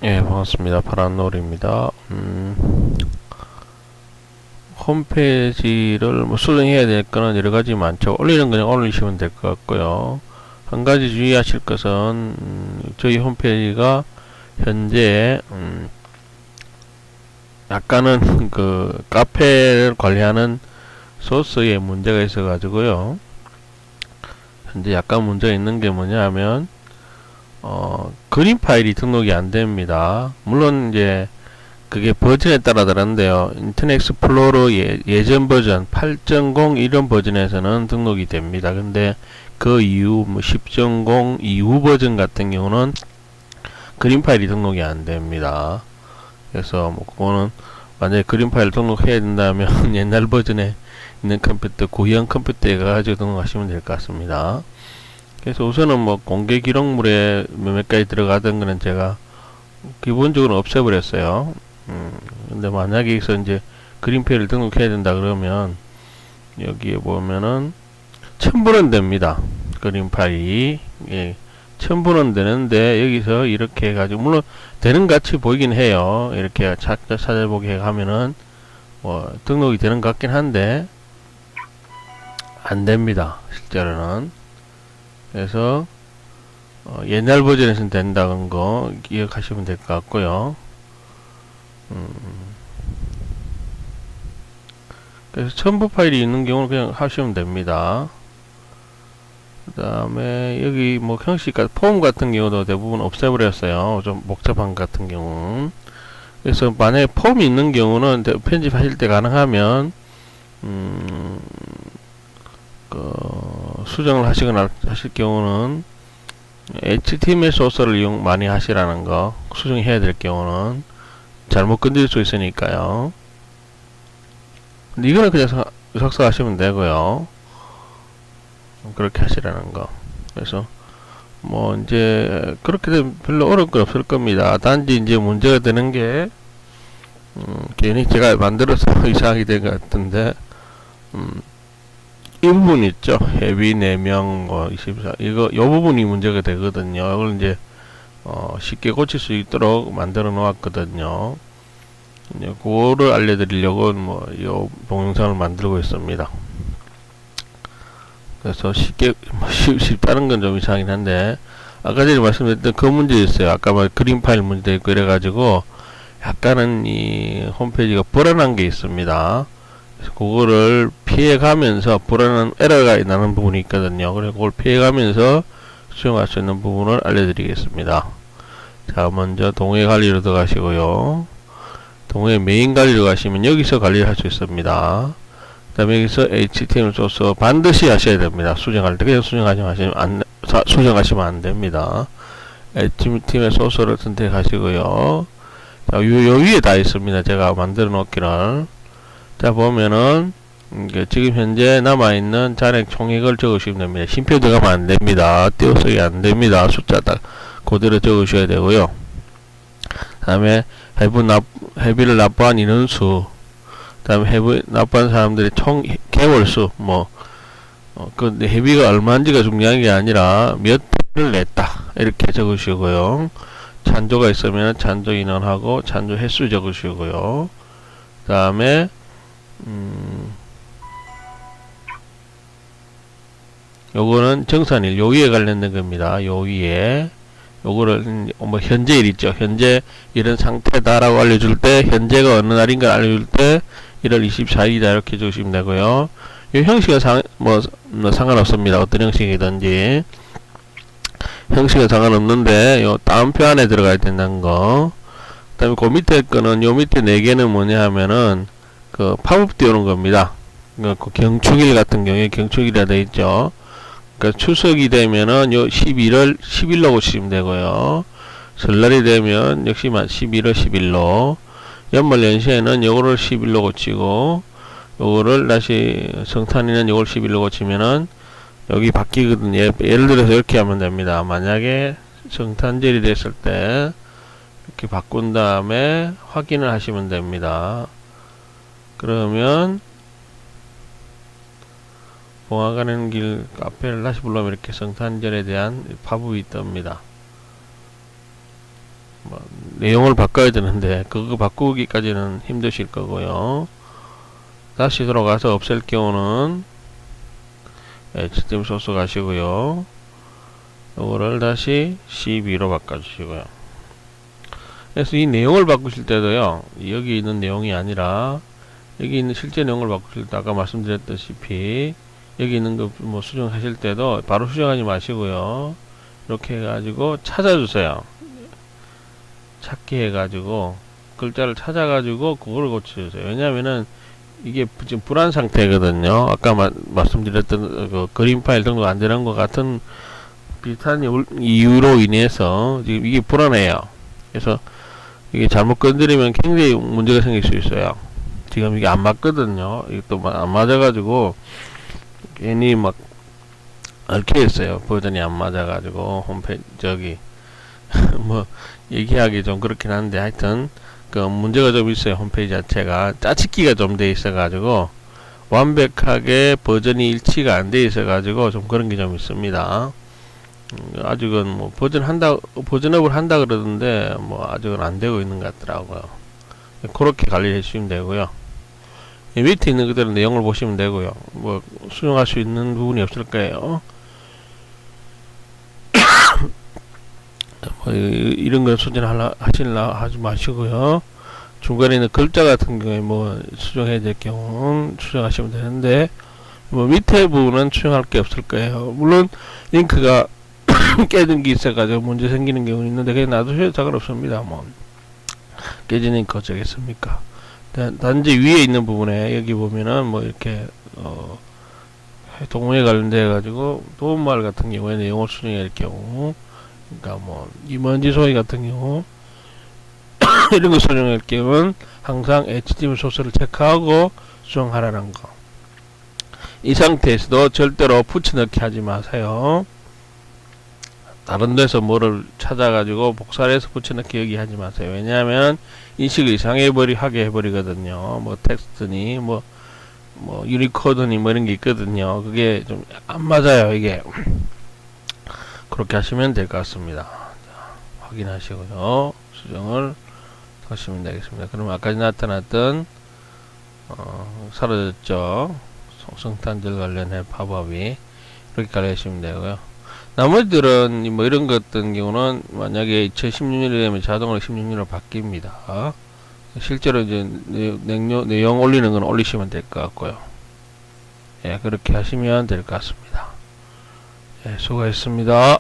예, 반갑습니다. 파란놀입니다. 홈페이지를 뭐 수정해야 될 거는 여러 가지 많죠. 올리는 그냥 올리시면 될 것 같고요. 한 가지 주의하실 것은, 저희 홈페이지가 현재, 약간은 그 카페를 관리하는 소스에 문제가 있어 가지고요. 현재 약간 문제가 있는 게 뭐냐 하면, 그림 파일이 등록이 안 됩니다. 물론 이제 그게 버전에 따라 다른데요. 인터넷 익스플로러 예전 버전 8.0 이런 버전에서는 등록이 됩니다. 근데 그 이후 뭐 10.0 이후 버전 같은 경우는 그림 파일이 등록이 안 됩니다. 그래서 뭐 그거는 만약에 그림 파일 등록해야 된다면 옛날 버전에 있는 컴퓨터, 구형 컴퓨터에 가지고 등록하시면 될 것 같습니다. 그래서 우선은 뭐 공개 기록물에 몇 가지 들어가던 거는 제가 기본적으로 없애버렸어요. 근데 만약에 여기서 이제 그림페이를 등록해야 된다 그러면 여기에 보면은 첨부는 됩니다. 그림 파일이. 예, 첨부는 되는데 여기서 이렇게 해가지고 물론 되는 같이 보이긴 해요. 이렇게 찾아보기 하면은 뭐 등록이 되는 것 같긴 한데 안 됩니다. 실제로는. 그래서 옛날 버전에서는 된다는 거 기억하시면 될 것 같고요. 그래서 첨부 파일이 있는 경우는 그냥 하시면 됩니다. 그 다음에 여기 뭐 형식 폼 같은 경우도 대부분 없애버렸어요. 좀 복잡한 것 같은 경우는. 그래서 만약에 폼이 있는 경우는 편집하실 때 가능하면 그 수정을 하시거나 하실 경우는 HTML 소스를 이용 많이 하시라는 거. 수정해야 될 경우는 잘못 건드릴 수 있으니까요. 근데 이거는 그냥 작성하시면 되고요. 그렇게 하시라는 거. 그래서 뭐 이제 그렇게 되면 별로 어려울 건 없을 겁니다. 단지 이제 문제가 되는 게 괜히 제가 만들어서 이상하게 된 것 같은데 이 부분 있죠. 헤비 4명 뭐 24, 이거 요 부분이 문제가 되거든요. 이걸 이제 쉽게 고칠 수 있도록 만들어 놓았거든요. 이제 그거를 알려드리려고 뭐 요 동영상을 만들고 있습니다. 그래서 쉽게 쉽다는 건 좀 이상하긴 한데 아까 전에 말씀드렸던 그 문제 있어요. 아까 뭐 그림 파일 문제 있고 이래가지고 약간은 이 홈페이지가 불안한 게 있습니다. 그래서 그거를 피해가면서 불안한 에러가 나는 부분이 있거든요. 그래서 그걸 피해가면서 수정할 수 있는 부분을 알려드리겠습니다. 자, 먼저 동의 관리로 들어가시고요. 동의 메인 관리로 가시면 여기서 관리를 할 수 있습니다. 그 다음에 여기서 HTML 소스 반드시 하셔야 됩니다. 수정할 때 그냥 수정하시면 안 됩니다. HTML 소스를 선택하시고요. 자, 요 위에 다 있습니다. 제가 만들어 놓기를. 자, 보면은 지금 현재 남아있는 잔액 총액을 적으시면 됩니다. 쉼표 들어가면 안 됩니다. 띄어쓰기 안 됩니다. 숫자 딱 그대로 적으셔야 되고요. 그 다음에 회비를 납부한 인원수, 그 다음에 회비 납부한 사람들의 총 개월수, 그 회비가 얼마인지가 중요한 게 아니라 몇 회를 냈다. 이렇게 적으시고요. 찬조가 있으면 찬조 인원하고 찬조 횟수 적으시고요. 그 다음에, 요거는 정산일, 요 위에 관련된 겁니다. 요 위에. 요거를 뭐 현재일 있죠. 현재 이런 상태다라고 알려줄 때, 현재가 어느 날인가 알려줄 때 1월 24일이다 이렇게 주시면 되고요. 이 형식은 상관없습니다. 어떤 형식이든지 형식은 상관없는데 요 다운표 안에 들어가야 된다는 거. 그 다음에 그 밑에 거는 요 밑에 4개는 뭐냐 하면은 그 팝업 띄우는 겁니다. 그 경축일 같은 경우에 경축일이라 되어 있죠. 그러니까 추석이 되면은 요 11로 고치시면 되고요. 설날이 되면 역시만 11월 10일로, 연말 연시에는 요거를 11로 고치고, 요거를 다시 성탄이는 요걸 11로 고치면은 여기 바뀌거든요. 예를 들어서 이렇게 하면 됩니다. 만약에 성탄절이 됐을 때 이렇게 바꾼 다음에 확인을 하시면 됩니다. 그러면 봉화가는 길 카페를 다시 불러면 이렇게 성탄절에 대한 팝업이 뜹니다. 뭐 내용을 바꿔야 되는데 그거 바꾸기까지는 힘드실 거고요. 다시 돌아가서 없앨 경우는 HTML 소스 가시고요. 요거를 다시 12로 바꿔주시고요. 그래서 이 내용을 바꾸실 때도요, 여기 있는 내용이 아니라 여기 있는 실제 내용을 바꾸실 때 아까 말씀드렸다시피 여기 있는 거 뭐 수정하실 때도 바로 수정하지 마시고요. 이렇게 해가지고 찾아주세요. 찾기 해가지고 글자를 찾아가지고 그거를 고쳐주세요. 왜냐면은 이게 지금 불안 상태거든요. 아까 말씀드렸던 그 그림 파일 등록 안 되는 것 같은 비슷한 이유로 인해서 지금 이게 불안해요. 그래서 이게 잘못 건드리면 굉장히 문제가 생길 수 있어요. 지금 이게 안 맞거든요. 이게 또 안 맞아가지고 괜히 막 얽혀있어요. 버전이 안 맞아가지고 홈페이지 저기 뭐 얘기하기 좀 그렇긴 한데 하여튼 그 문제가 좀 있어요. 홈페이지 자체가 짜집기가 좀 돼 있어가지고 완벽하게 버전이 일치가 안 돼 있어가지고 좀 그런 게 좀 있습니다. 아직은 뭐 버전업을 한다 그러던데 뭐 아직은 안 되고 있는 것 같더라고요. 그렇게 관리해 주시면 되고요. 밑에 있는 그대로 내용을 보시면 되고요. 뭐 수정할 수 있는 부분이 없을 거예요. 뭐 이런 걸 하지 마시고요. 중간에 있는 글자 같은 경우에 뭐 수정해야 될 경우는 수정하시면 되는데 뭐 밑에 부분은 수정할 게 없을 거예요. 물론 링크가 깨진 게 있어가지고 문제 생기는 경우는 있는데 그냥 놔두셔도 상관없습니다. 뭐 깨진 링크 어쩌겠습니까? 단지 위에 있는 부분에 여기 보면은 뭐 이렇게 동물에 관련돼 가지고 도움말 같은 경우에 내용을 수정해야 할 경우, 그러니까 뭐 이먼지 소리 같은 경우 이런 거 수정할 경우는 항상 HTML 소스를 체크하고 수정하라는 거. 이 상태에서도 절대로 붙여넣기 하지 마세요. 다른 데서 뭐를 찾아가지고 복사를 해서 붙여넣기 여기 하지 마세요. 왜냐하면 인식을 하게 해버리거든요. 뭐 텍스트니 뭐 유니코드니 뭐 이런 게 있거든요. 그게 좀 안 맞아요. 이게 그렇게 하시면 될 것 같습니다. 자, 확인하시고요. 수정을 하시면 되겠습니다. 그럼 아까 나타났던 사라졌죠. 성탄절 관련해 팝업이 이렇게 관리하시면 되고요. 나머지들은 뭐 이런 것 같은 경우는 만약에 2016년이 되면 자동으로 16년으로 바뀝니다. 실제로 이제 내용 올리는 건 올리시면 될 것 같고요. 예, 그렇게 하시면 될 것 같습니다. 예, 수고했습니다.